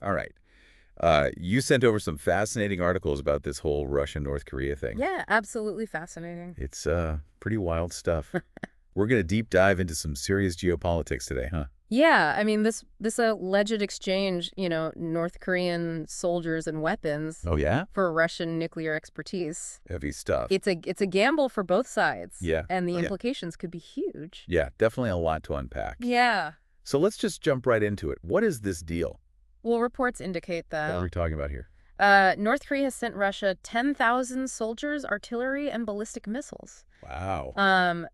All right. You sent over some fascinating articles about this whole Russia-North Korea thing. Yeah, absolutely fascinating. It's pretty wild stuff. We're going to deep dive into some serious geopolitics today, huh? Yeah, I mean this alleged exchange, North Korean soldiers and weapons Oh, yeah? for Russian nuclear expertise. Heavy stuff. It's a gamble for both sides, Yeah. and the Yeah. implications could be huge. Yeah, definitely a lot to unpack. Yeah. So let's just jump right into it. What is this deal? Well, reports indicate What are that we talking about here? North Korea has sent Russia 10,000 soldiers, artillery, and ballistic missiles. Wow.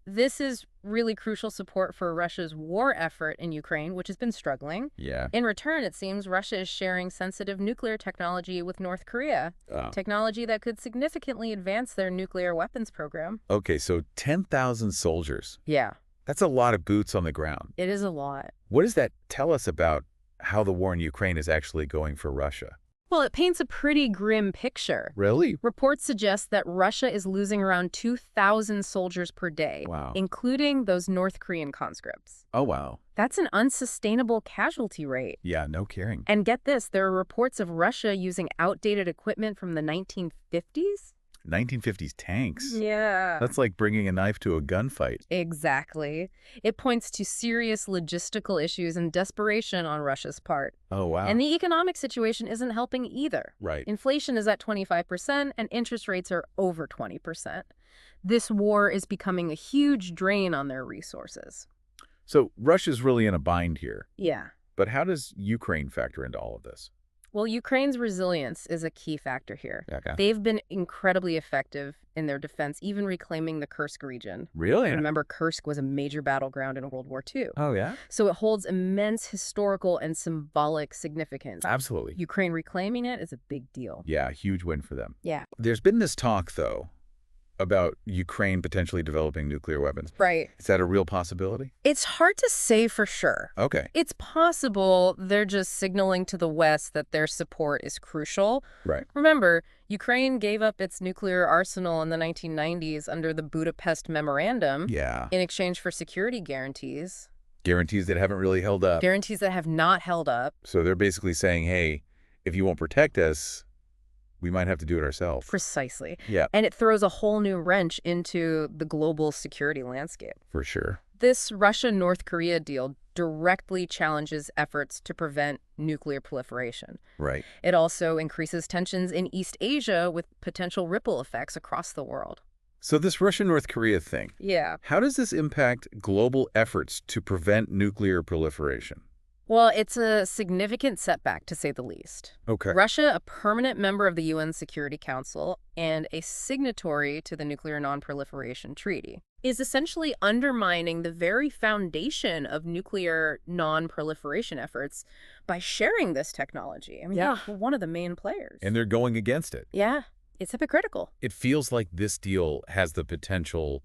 This is really crucial support for Russia's war effort in Ukraine, which has been struggling. Yeah. In return, it seems Russia is sharing sensitive nuclear technology with North Korea, Oh. technology that could significantly advance their nuclear weapons program. Okay, so 10,000 soldiers. Yeah, That's a lot of boots on the ground. it is a lot. What does that tell us about how the war in Ukraine is actually going for Russia? Well, it paints a pretty grim picture. Really? Reports suggest that Russia is losing around 2,000 soldiers per day, Wow. including those North Korean conscripts. Oh, wow. That's an unsustainable casualty rate. Yeah, no kidding. And get this, there are reports of Russia using outdated equipment from the 1950s. 1950s tanks. Yeah. That's like bringing a knife to a gunfight. Exactly. It points to serious logistical issues and desperation on Russia's part. Oh, wow. And the economic situation isn't helping either. Right. Inflation is at 25% and interest rates are over 20%. This war is becoming a huge drain on their resources. So Russia's really in a bind here. Yeah. But how does Ukraine factor into all of this? Well, Ukraine's resilience is a key factor here. Okay. They've been incredibly effective in their defense, even reclaiming the Kursk region. Really? Remember, Kursk was a major battleground in World War II. Oh, yeah? So it holds immense historical and symbolic significance. Absolutely. Ukraine reclaiming it is a big deal. Yeah, huge win for them. Yeah. There's been this talk, though, about Ukraine potentially developing nuclear weapons. Right. Is that a real possibility? It's hard to say for sure. Okay. It's possible they're just signaling to the West that their support is crucial. Right. Remember, Ukraine gave up its nuclear arsenal in the 1990s under the Budapest Memorandum Yeah. in exchange for security guarantees. Guarantees that haven't really held up. Guarantees that have not held up. So they're basically saying, hey, if you won't protect us, we might have to do it ourselves. Precisely. Yeah, And it throws a whole new wrench into the global security landscape. for sure. This Russia-North Korea deal directly challenges efforts to prevent nuclear proliferation. Right. It also increases tensions in East Asia with potential ripple effects across the world. So this Russia-North Korea thing, Yeah. how does this impact global efforts to prevent nuclear proliferation? Well, it's a significant setback, to say the least. Okay. Russia, a permanent member of the UN Security Council and a signatory to the Nuclear Non-Proliferation Treaty, is essentially undermining the very foundation of nuclear non-proliferation efforts by sharing this technology. I mean, Yeah. we're one of the main players. And they're going against it. Yeah, it's hypocritical. It feels like this deal has the potential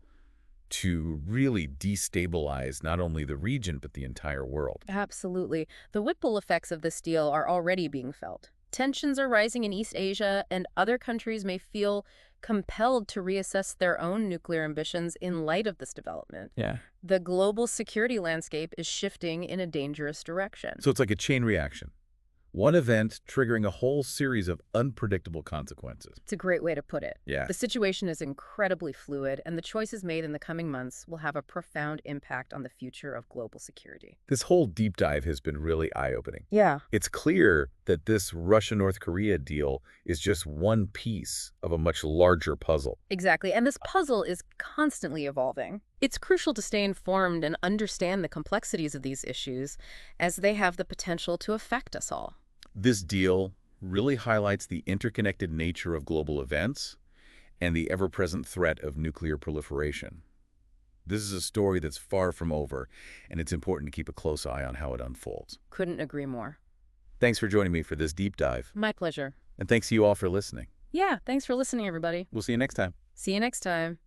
to really destabilize not only the region, but the entire world. Absolutely. The ripple effects of this deal are already being felt. Tensions are rising in East Asia, and other countries may feel compelled to reassess their own nuclear ambitions in light of this development. Yeah. The global security landscape is shifting in a dangerous direction. So it's like a chain reaction. One event triggering a whole series of unpredictable consequences. It's a great way to put it. Yeah. The situation is incredibly fluid, and the choices made in the coming months will have a profound impact on the future of global security. This whole deep dive has been really eye-opening. Yeah. It's clear that this Russia-North Korea deal is just one piece of a much larger puzzle. Exactly, and this puzzle is constantly evolving. It's crucial to stay informed and understand the complexities of these issues, as they have the potential to affect us all. This deal really highlights the interconnected nature of global events and the ever-present threat of nuclear proliferation. This is a story that's far from over, and it's important to keep a close eye on how it unfolds. Couldn't agree more. Thanks for joining me for this deep dive, My pleasure. and thanks to you all for listening. Yeah, thanks for listening, everybody. We'll see you next time. See you next time.